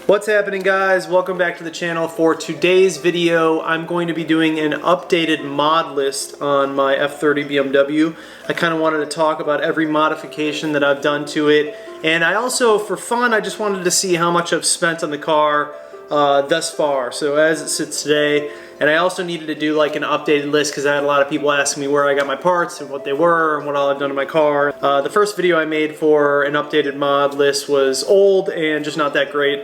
What's happening, guys? Welcome back to the channel. For today's video, I'm going to be doing an updated mod list on my F30 BMW. I kind of wanted to talk about every modification that I've done to it, and I also, for fun, I just wanted to see how much I've spent on the car thus far, so as it sits today. And I also needed to do like an updated list because I had a lot of people asking me where I got my parts and what they were and what all I've done to my car. The first video I made for an updated mod list was old and just not that great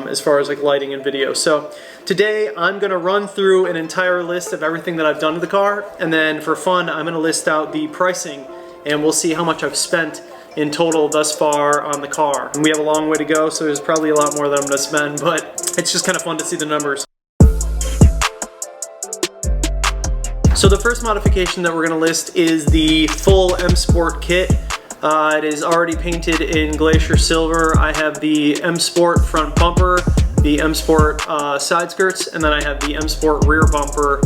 as far as like lighting and video. So today I'm going to run through an entire list of everything that I've done to the car, and then for fun I'm going to list out the pricing and we'll see how much I've spent in total thus far on the car. And we have a long way to go, so there's probably a lot more that I'm going to spend, but it's just kind of fun to see the numbers. So the first modification that we're going to list is the full M Sport kit. It is already painted in Glacier Silver. I have the M Sport front bumper, the M Sport side skirts, and then I have the M Sport rear bumper.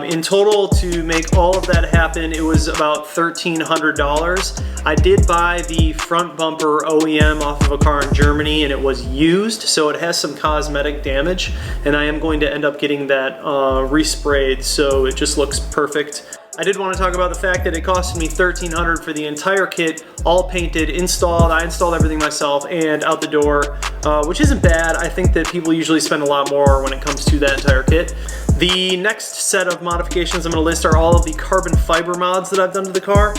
In total, to make all of that happen, it was about $1,300. I did buy the front bumper OEM off of a car in Germany, and it was used, so it has some cosmetic damage, and I am going to end up getting that resprayed, so it just looks perfect. I did want to talk about the fact that it costed me $1,300 for the entire kit, all painted, installed. I installed everything myself and out the door, which isn't bad. I think that people usually spend a lot more when it comes to that entire kit. The next set of modifications I'm going to list are all of the carbon fiber mods that I've done to the car.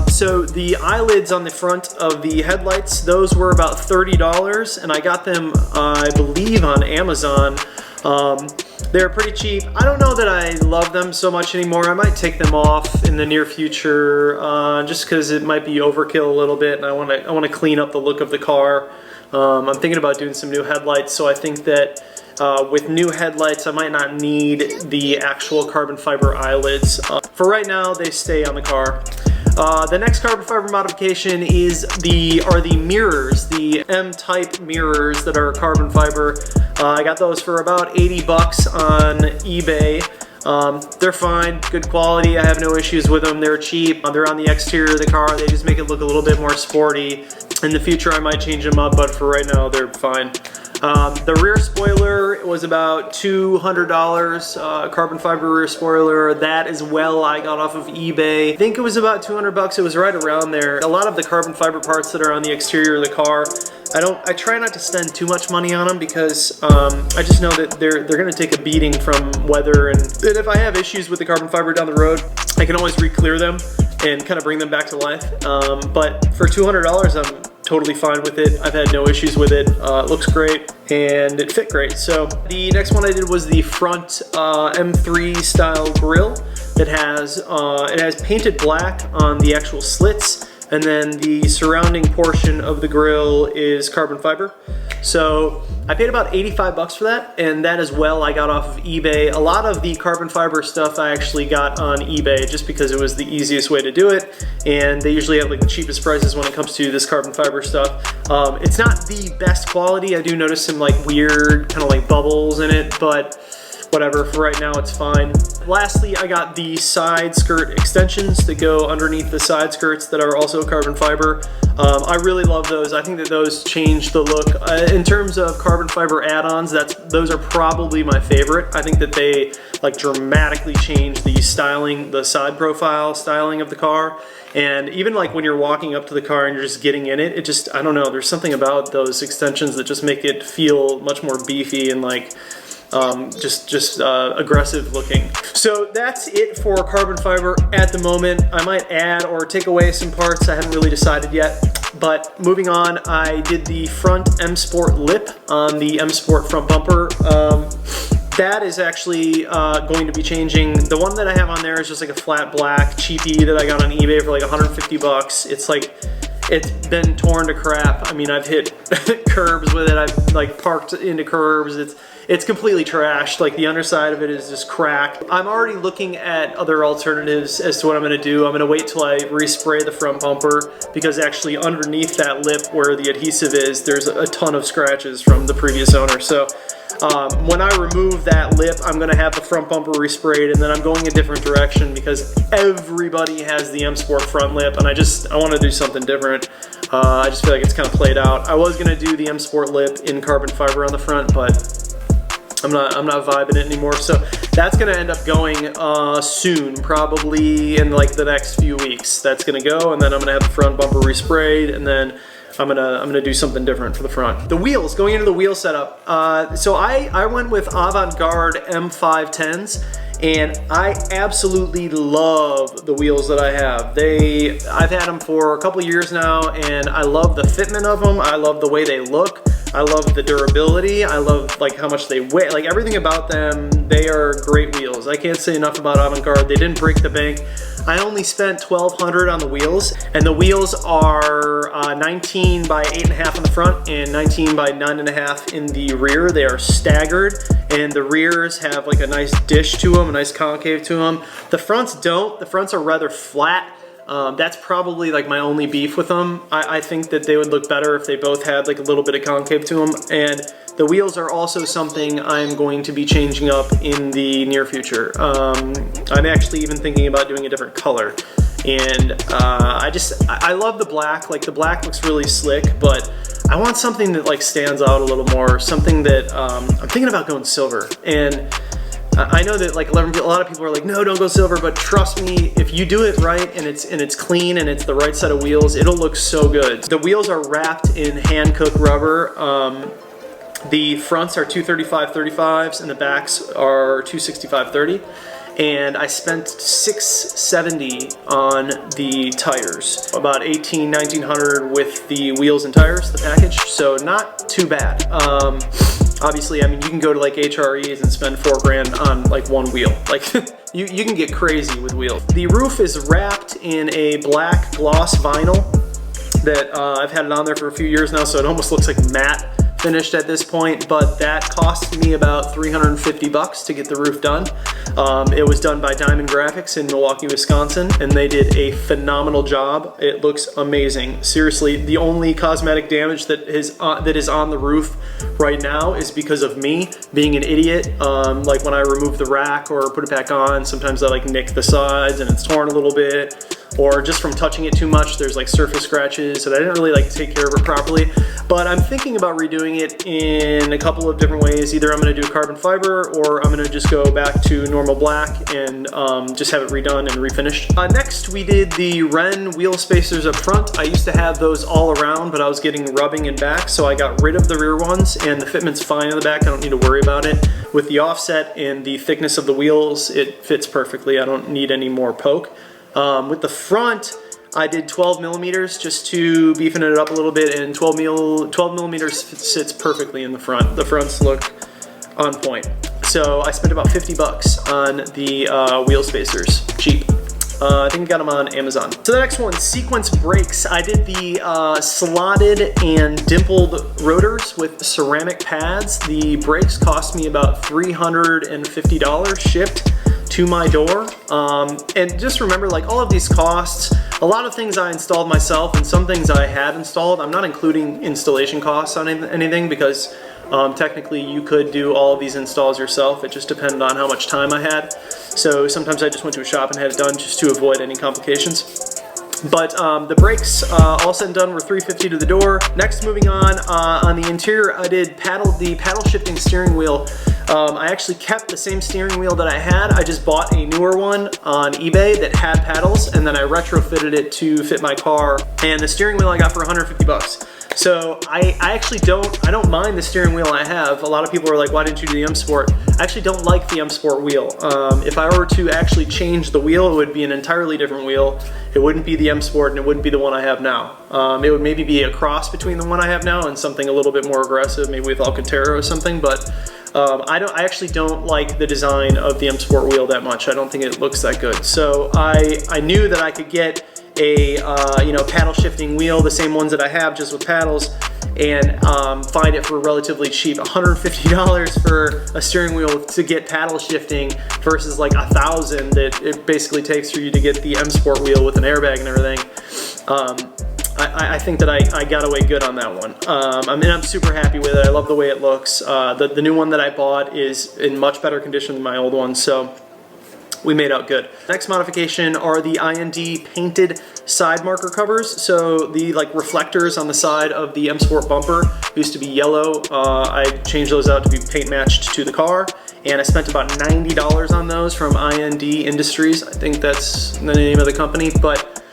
So the eyelids on the front of the headlights, those were about $30, and I got them, I believe, on Amazon. They're pretty cheap. I don't know that I love them so much anymore. I might take them off in the near future, just because it might be overkill a little bit, and I want to clean up the look of the car. I'm thinking about doing some new headlights, so I think that with new headlights, I might not need the actual carbon fiber eyelids. For right now, they stay on the car. The next carbon fiber modification is the mirrors, the M-type mirrors that are carbon fiber. I got those for about 80 bucks on eBay. They're fine, good quality. I have no issues with them. They're cheap. They're on the exterior of the car. They just make it look a little bit more sporty. In the future, I might change them up, but for right now, they're fine. The rear spoiler was about $200, carbon fiber rear spoiler. That as well I got off of eBay. I think it was about 200 bucks. It was right around there. A lot of the carbon fiber parts that are on the exterior of the car, I try not to spend too much money on them because I just know that they're going to take a beating from weather, and if I have issues with the carbon fiber down the road, I can always re-clear them and kind of bring them back to life. But for $200, I'm totally fine with it. I've had no issues with it. It looks great and it fit great. So the next one I did was the front M3 style grille that has painted black on the actual slits, and then the surrounding portion of the grille is carbon fiber. So I paid about 85 bucks for that, and that as well I got off of eBay. A lot of the carbon fiber stuff I actually got on eBay just because it was the easiest way to do it, and they usually have like the cheapest prices when it comes to this carbon fiber stuff. It's not the best quality. I do notice some like weird kind of like bubbles in it, but whatever, for right now it's fine. Lastly, I got the side skirt extensions that go underneath the side skirts that are also carbon fiber. I really love those. I think that those change the look. In terms of carbon fiber add-ons, those are probably my favorite. I think that they like dramatically change the styling, the side profile styling of the car. And even like when you're walking up to the car and you're just getting in it, it just, I don't know, there's something about those extensions that just make it feel much more beefy and like aggressive looking. So that's it for carbon fiber at the moment. I might add or take away some parts. I haven't really decided yet. But moving on, I did the front M Sport lip on the M Sport front bumper. That is actually going to be changing. The one that I have on there is just like a flat black cheapie that I got on eBay for like 150 bucks. It's like, it's been torn to crap. I mean, I've hit curbs with it. I've like parked into curbs. It's completely trashed. Like the underside of it is just cracked. I'm already looking at other alternatives as to what I'm gonna do. I'm gonna wait till I respray the front bumper, because actually underneath that lip where the adhesive is, there's a ton of scratches from the previous owner. So When I remove that lip, I'm gonna have the front bumper resprayed, and then I'm going a different direction because everybody has the M Sport front lip, and I wanna do something different. I just feel like it's kind of played out. I was gonna do the M Sport lip in carbon fiber on the front, but I'm not vibing it anymore. So that's gonna end up going soon, probably in like the next few weeks. That's gonna go, and then I'm gonna have the front bumper resprayed, and then I'm gonna do something different for the front. The wheels, going into the wheel setup. So I went with Avant-Garde M510s, and I absolutely love the wheels that I have. I've had them for a couple years now, and I love the fitment of them. I love the way they look. I love the durability. I love like how much they weigh. Like everything about them, they are great wheels. I can't say enough about Avant-Garde. They didn't break the bank. I only spent $1,200 on the wheels, and the wheels are 19 by 8.5 in the front and 19 by 9.5 in the rear. They are staggered, and the rears have like a nice dish to them, a nice concave to them. The fronts don't. The fronts are rather flat. That's probably like my only beef with them. I think that they would look better if they both had like a little bit of concave to them. And the wheels are also something I'm going to be changing up in the near future. I'm actually even thinking about doing a different color. And I love the black. Like the black looks really slick, but I want something that like stands out a little more. Something that I'm thinking about going silver. And I know that like a lot of people are like, no, don't go silver, but trust me, if you do it right and it's clean and it's the right set of wheels, it'll look so good. The wheels are wrapped in hand-cooked rubber. The fronts are 235/35s and the backs are 265/30. And I spent $670 on the tires, about $1,900 with the wheels and tires, the package, so not too bad. Obviously, I mean, you can go to like HREs and spend $4 grand on like one wheel. Like you can get crazy with wheels. The roof is wrapped in a black gloss vinyl that I've had it on there for a few years now, so it almost looks like matte finished at this point, but that cost me about $350 to get the roof done. It was done by Diamond Graphics in Milwaukee, Wisconsin, and they did a phenomenal job. It looks amazing. Seriously, the only cosmetic damage that is on the roof right now is because of me being an idiot. Like when I remove the rack or put it back on, sometimes I like nick the sides and it's torn a little bit, or just from touching it too much, there's like surface scratches, so I didn't really like take care of it properly. But I'm thinking about redoing it in a couple of different ways. Either I'm gonna do carbon fiber, or I'm gonna just go back to normal black and just have it redone and refinished. Next, we did the RENN wheel spacers up front. I used to have those all around, but I was getting rubbing in back, so I got rid of the rear ones, and the fitment's fine in the back. I don't need to worry about it. With the offset and the thickness of the wheels, it fits perfectly. I don't need any more poke. With the front, I did 12 millimeters just to beefing it up a little bit, and 12 millimeters sits perfectly in the front. The fronts look on point. So I spent about $50 on the wheel spacers, cheap. I think I got them on Amazon. So the next one, CQUENCE brakes. I did the slotted and dimpled rotors with ceramic pads. The brakes cost me about $350 shipped to my door. And just remember, like, all of these costs, a lot of things I installed myself and some things I had installed. I'm not including installation costs on anything because technically you could do all of these installs yourself. It just depended on how much time I had. So sometimes I just went to a shop and had it done just to avoid any complications. But the brakes, all said and done, were $350 to the door. Next, moving on the interior, I did the paddle shifting steering wheel. I actually kept the same steering wheel that I had. I just bought a newer one on eBay that had paddles, and then I retrofitted it to fit my car. And the steering wheel I got for $150. So I actually don't mind the steering wheel I have. A lot of people are like, why didn't you do the M Sport? I actually don't like the M Sport wheel. If I were to actually change the wheel, it would be an entirely different wheel. It wouldn't be the M Sport, and it wouldn't be the one I have now. It would maybe be a cross between the one I have now and something a little bit more aggressive, maybe with Alcantara or something, but I actually don't like the design of the M Sport wheel that much. I don't think it looks that good. So I knew that I could get a paddle shifting wheel, the same ones that I have, just with paddles, and find it for relatively cheap. $150 for a steering wheel to get paddle shifting versus like $1,000 that it basically takes for you to get the M Sport wheel with an airbag and everything. I think that I got away good on that one. I mean, I'm super happy with it. I love the way it looks. The new one that I bought is in much better condition than my old one, so we made out good. Next modification are the IND painted side marker covers. So the like reflectors on the side of the M Sport bumper used to be yellow. I changed those out to be paint matched to the car, and I spent about $90 on those from IND Industries. I think that's the name of the company, but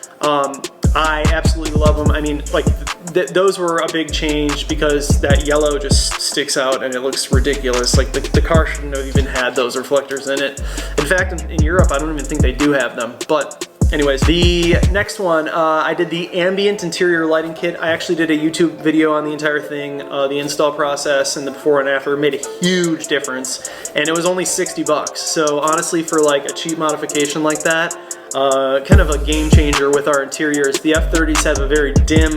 I absolutely love them. I mean, like those were a big change because that yellow just sticks out and it looks ridiculous. Like the car shouldn't have even had those reflectors in it. In fact, in Europe, I don't even think they do have them. But anyways, the next one, I did the ambient interior lighting kit. I actually did a YouTube video on the entire thing, the install process and the before and after. It made a huge difference, and it was only 60 bucks. So honestly, for like a cheap modification like that, kind of a game changer with our interiors. The F30s have a very dim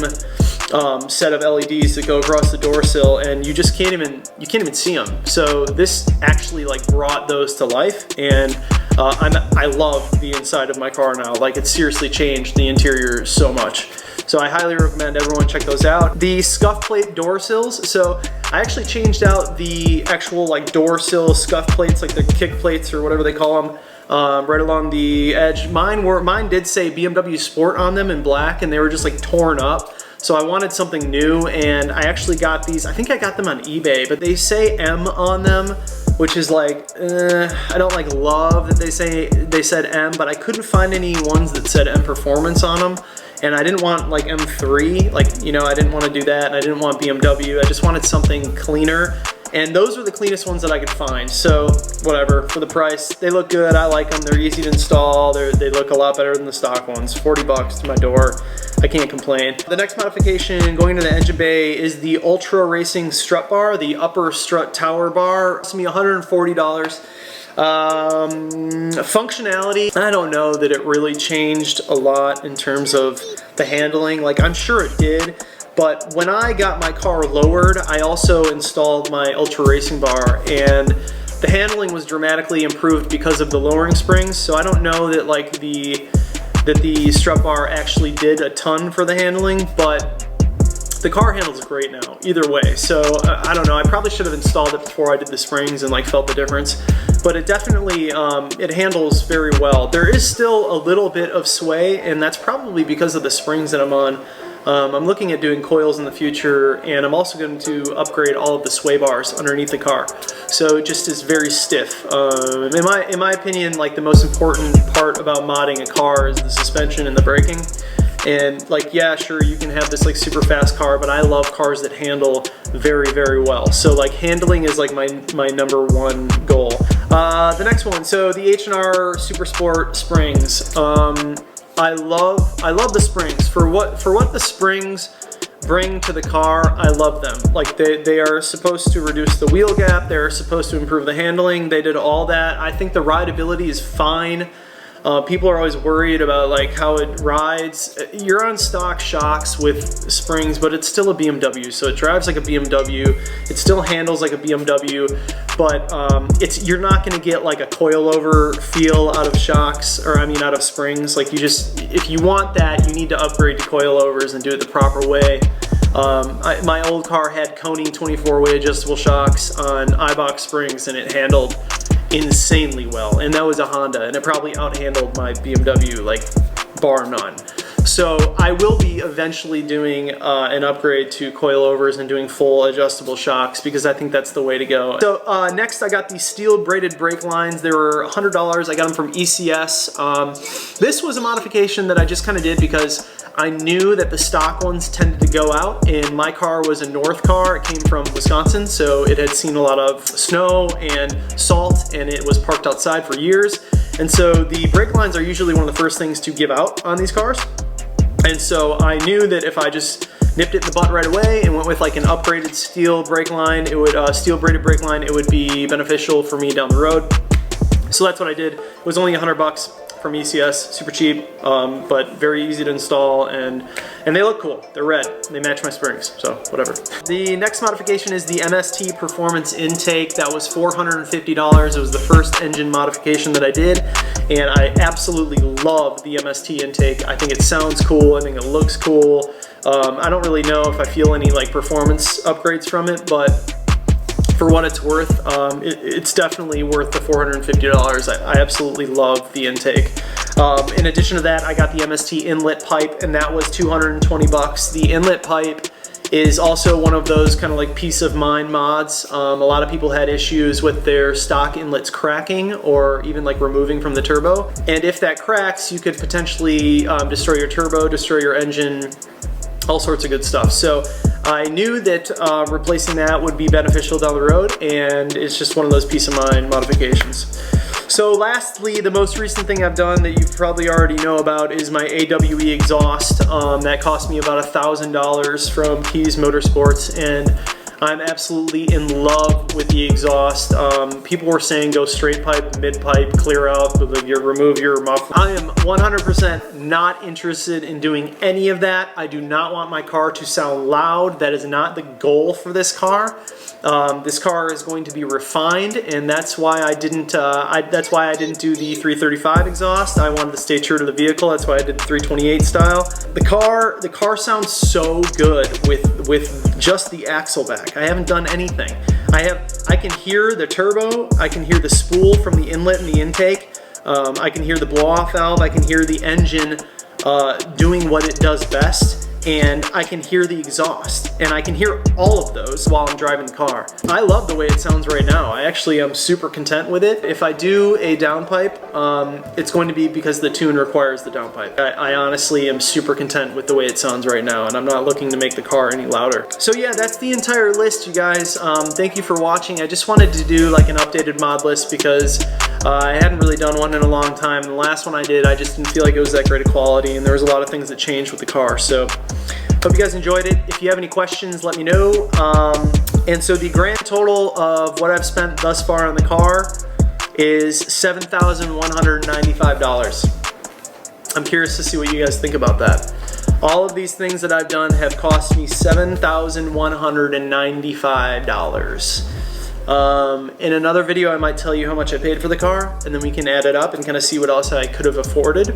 set of LEDs that go across the door sill, and you just can't even see them. So this actually like brought those to life, and I love the inside of my car now. Like, it's seriously changed the interior so much. So I highly recommend everyone check those out. The SCUFF plate door sills. So I actually changed out the actual like door sill SCUFF plates, like the kick plates or whatever they call them. Right along the edge. Mine did say BMW Sport on them in black, and they were just like torn up. So I wanted something new, and I actually got these. I think I got them on eBay, but they say M on them, which is like, I don't like love that they said M, but I couldn't find any ones that said M Performance on them. And I didn't want like M3, like, you know, I didn't want to do that, and I didn't want BMW. I just wanted something cleaner. And those were the cleanest ones that I could find. So whatever, for the price, they look good. I like them. They're easy to install. They look a lot better than the stock ones. 40 bucks to my door. I can't complain. The next modification going to the engine bay is the Ultra Racing strut bar, the upper strut tower bar. It's me $140. Functionality, I don't know that it really changed a lot in terms of the handling. Like, I'm sure it did. But when I got my car lowered, I also installed my Ultra Racing bar, and the handling was dramatically improved because of the lowering springs. So I don't know that like the strut bar actually did a ton for the handling, but the car handles great now either way. So I don't know, I probably should have installed it before I did the springs and like felt the difference, but it definitely it handles very well. There is still a little bit of sway, and that's probably because of the springs that I'm on. I'm looking at doing coils in the future, and I'm also going to upgrade all of the sway bars underneath the car. So it just is very stiff. In my opinion, like the most important part about modding a car is the suspension and the braking. And like, yeah, sure, you can have this like super fast car, but I love cars that handle very, very well. So like handling is like my number one goal. The next one, so the H&R Super Sport springs. I love the springs. For what the springs bring to the car, I love them. Like they are supposed to reduce the wheel gap, they're supposed to improve the handling, they did all that. I think the rideability is fine. People are always worried about like how it rides. You're on stock shocks with springs, but it's still a BMW, so it drives like a BMW. It still handles like a BMW, but you're not going to get like a coilover feel out of shocks, or I mean out of springs. Like if you want that, you need to upgrade to coilovers and do it the proper way. My old car had Coney 24-way adjustable shocks on iBox springs, and it handled insanely well, and that was a Honda, and it probably outhandled my BMW, like bar none. So I will be eventually doing an upgrade to coilovers and doing full adjustable shocks, because I think that's the way to go. So next I got the steel braided brake lines. They were $100. I got them from ECS. This was a modification that I just kind of did because I knew that the stock ones tended to go out, and my car was a North car. It came from Wisconsin, so it had seen a lot of snow and salt, and it was parked outside for years. And so the brake lines are usually one of the first things to give out on these cars. And so I knew that if I just nipped it in the butt right away and went with like an upgraded steel brake line, it would steel braided brake line, it would be beneficial for me down the road. So that's what I did. It was only $100 from ECS, super cheap, but very easy to install, and they look cool. They're red, they match my springs, so whatever. The next modification is the MST Performance Intake. That was $450. It was the first engine modification that I did, and I absolutely love the MST intake. I think it sounds cool, I think it looks cool. I don't really know if I feel any like performance upgrades from it, but for what it's worth, it's definitely worth the $450. I absolutely love the intake. In addition to that, I got the MST inlet pipe, and that was $220. The inlet pipe is also one of those kind of like peace of mind mods. A lot of people had issues with their stock inlets cracking or even like removing from the turbo. And if that cracks, you could potentially destroy your turbo, destroy your engine, all sorts of good stuff. So I knew that replacing that would be beneficial down the road, and it's just one of those peace of mind modifications. So lastly, the most recent thing I've done that you probably already know about is my AWE exhaust. That cost me about $1,000 from Keys Motorsports, and I'm absolutely in love with the exhaust. People were saying go straight pipe, mid pipe, clear out, remove your muffler. I am 100% not interested in doing any of that. I do not want my car to sound loud. That is not the goal for this car. This car is going to be refined, and that's why I didn't do the 335 exhaust. I wanted to stay true to the vehicle. That's why I did the 328 style. The car sounds so good with just the axle back. I haven't done anything. I can hear the turbo, I can hear the spool from the inlet and the intake, I can hear the blow-off valve, I can hear the engine doing what it does best, and I can hear the exhaust, and I can hear all of those while I'm driving the car. I love the way it sounds right now. I actually am super content with it. If I do a downpipe, it's going to be because the tune requires the downpipe. I honestly am super content with the way it sounds right now, and I'm not looking to make the car any louder. So yeah, that's the entire list, you guys. Thank you for watching. I just wanted to do like an updated mod list because I hadn't really done one in a long time. The last one I did, I just didn't feel like it was that great of quality, and there was a lot of things that changed with the car. So hope you guys enjoyed it. If you have any questions, let me know. And so the grand total of what I've spent thus far on the car is $7,195. I'm curious to see what you guys think about that. All of these things that I've done have cost me $7,195. In another video I might tell you how much I paid for the car, and then we can add it up and kind of see what else I could have afforded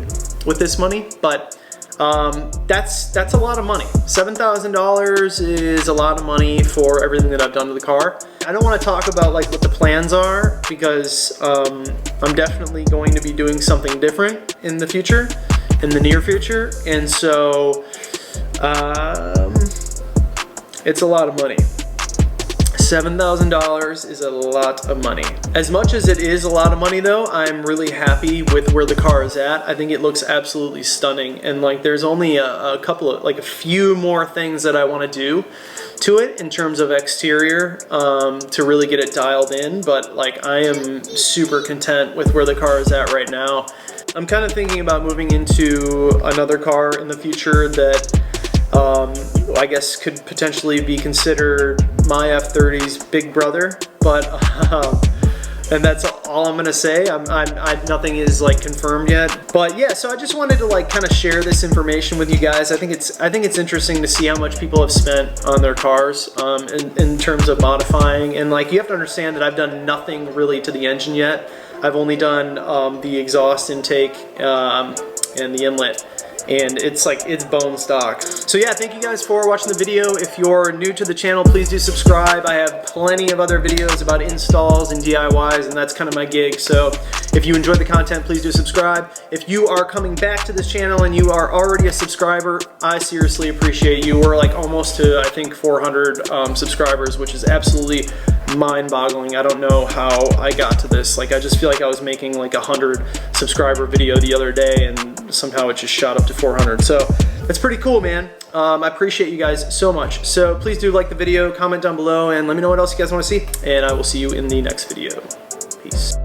with this money. But that's a lot of money. $7,000 is a lot of money for everything that I've done to the car. I don't want to talk about like what the plans are because I'm definitely going to be doing something different in the future, in the near future, and so it's a lot of money. $7,000 is a lot of money. As much as it is a lot of money though, I'm really happy with where the car is at. I think it looks absolutely stunning, and like there's only a few more things that I want to do to it in terms of exterior to really get it dialed in, but like I am super content with where the car is at right now. I'm kind of thinking about moving into another car in the future that I guess could potentially be considered my F30's big brother, but and that's all I'm gonna say. Nothing is like confirmed yet, but yeah. So I just wanted to like kind of share this information with you guys. I think it's interesting to see how much people have spent on their cars in terms of modifying, and like you have to understand that I've done nothing really to the engine yet. I've only done the exhaust intake and the inlet, and it's bone stock. So yeah, thank you guys for watching the video. If you're new to the channel, please do subscribe. I have plenty of other videos about installs and DIYs, and that's kind of my gig. So if you enjoyed the content, please do subscribe. If you are coming back to this channel and you are already a subscriber, I seriously appreciate you. We're like almost to, I think, 400 subscribers, which is absolutely mind-boggling. I don't know how I got to this. Like I just feel like I was making like a 100 subscriber video the other day, and somehow it just shot up to 400. So that's pretty cool, man. I appreciate you guys so much. So please do like the video, comment down below, and let me know what else you guys want to see, and I will see you in the next video. Peace.